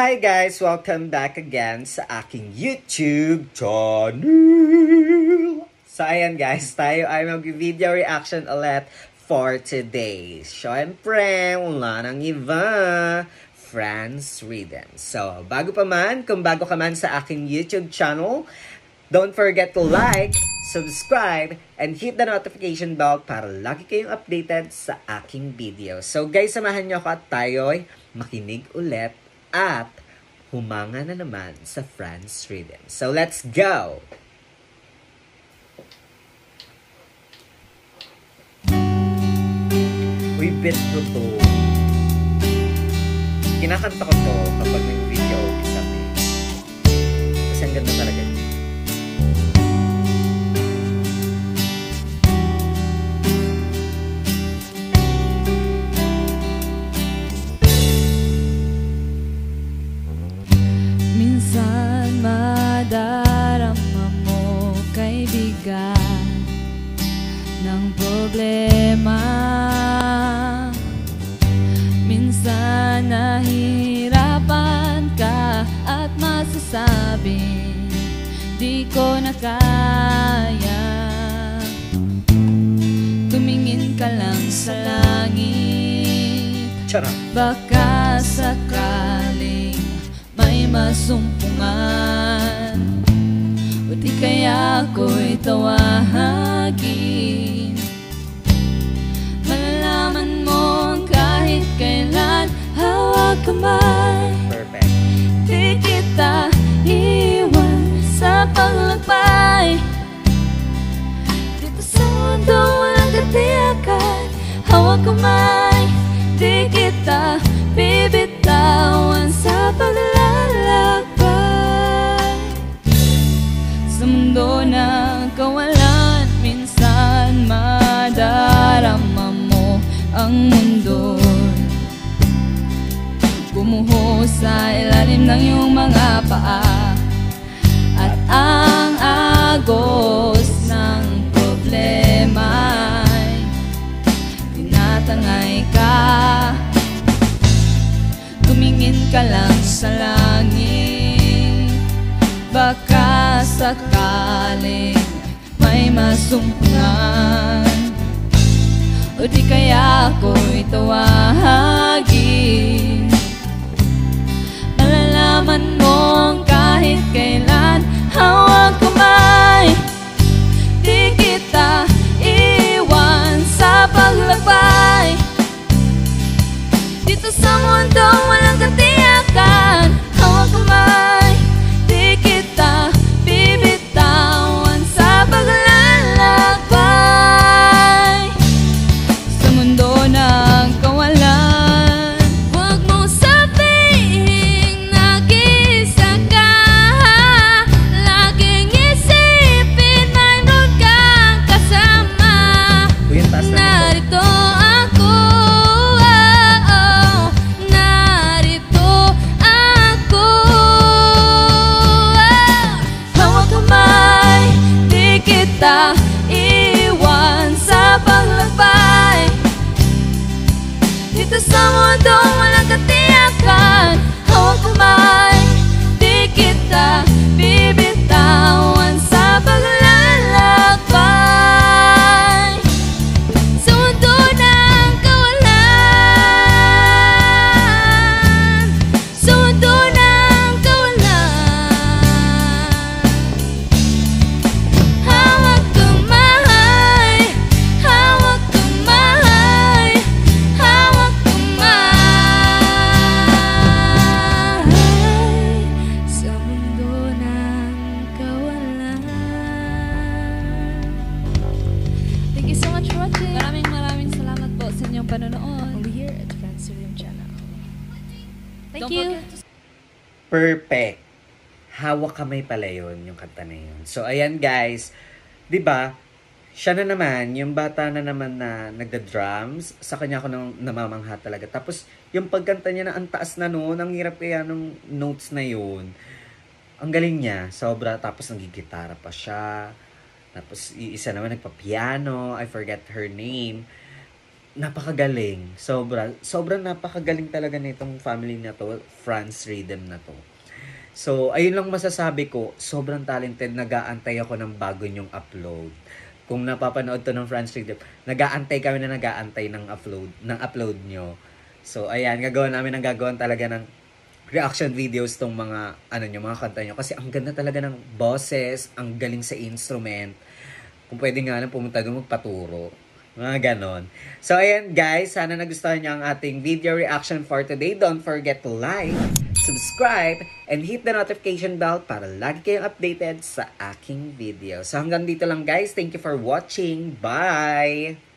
Hi guys! Welcome back again sa aking YouTube channel! So ayan guys, tayo ay mag-video reaction ulit for today. Siyempre, wala nang iba, Franz Rhythm. So, kung bago ka man sa aking YouTube channel, don't forget to like, subscribe, and hit the notification bell para lagi kayong updated sa aking video. So guys, samahan nyo ako at tayo'y makinig ulit at humanga na naman sa Franz Rhythm. So let's go! Uy, bet ko to. Kinakanta ko to kapag nag-video kami. Kasi ang ganda talaga niya. Minsan madarama mo kaibigan ng problema. Minsan nahihirapan ka at masasabing di ko na kaya. Tumingin ka lang sa langit, Charot! baka sakaling may masumpungan, o di kaya ako'y tawagin. Malalaman mo kahit kailan hawak kamay. Perfect. Di kita iwan sa paglakbay. Dito sa mundo walang katiyakan, hawak kamay. Di kita bibitawan sa paglalakbay. Sa mundo ng kawalan, minsan madarama mo ang mundo. Gumuho sa ilalim ng iyong mga paa, at ang agos ng problema'y tinatangay ka. Tumingin ka lang sa langit, baka sakaling may masumpungan, o di kaya ako'y tawagin. Malalaman mo kahit kailan hawak kamay. Di kita iwan sa paglakbay. Dito sa mundo walang katiyakan, hawak kamay. Di kita bibitawan sa paglalakbay. Sa mundo ng kawalan, huwag mo sabihing nag-isa ka. Laging isipin mayroon kang kasama. Uy, ang taas na nito. Narito ako, narito ako. Hawak kamay, di kita iwan sa paglakbay. Dito sa mundo walang katiyakan, hawak kamay. Di kita bibitawan sa paglalakbay. Sa mundo ng kawalan, sa mundo ng kawalan, hawak kamay, hawak kamay, hawak kamay. Sa mundo ng kawalan. Thank you so much for watching. Maraming salamat po sa inyong panonood. Over here at Franz Rhythm Channel. Thank you. Perfect. Hawak kamay pala yun, yung kanta na yun. So, ayan guys. 'Di ba? Siya na naman, yung bata na naman na nagda-drums. Sa kanya ako nang namamangha talaga. Tapos, yung pagkanta niya na ang taas na noon, ang hirap kaya nung notes na yun. Ang galing niya, sobra. Tapos, nagigitara pa siya. Tapos, isa naman nagpa-piano. I forget her name. napakagaling. Sobrang napakagaling talaga nitong family na to, France Rhythm na to. So, ayun lang masasabi ko, sobrang talented, nag-aantay ako ng bago nyong upload. Kung napapanood to ng France Rhythm, nag-aantay ng upload nyo. So, ayan, gagawan talaga ng reaction videos tong mga, mga kanta nyo. Kasi ang ganda talaga ng boses, ang galing sa instrument. Kung pwede nga lang pumunta doon magpaturo. Mga ganon. So, ayan guys, sana nagustuhan nyo ang ating video reaction for today. Don't forget to like, subscribe, and hit the notification bell para lagi kayong updated sa aking video. So, hanggang dito lang guys. Thank you for watching. Bye!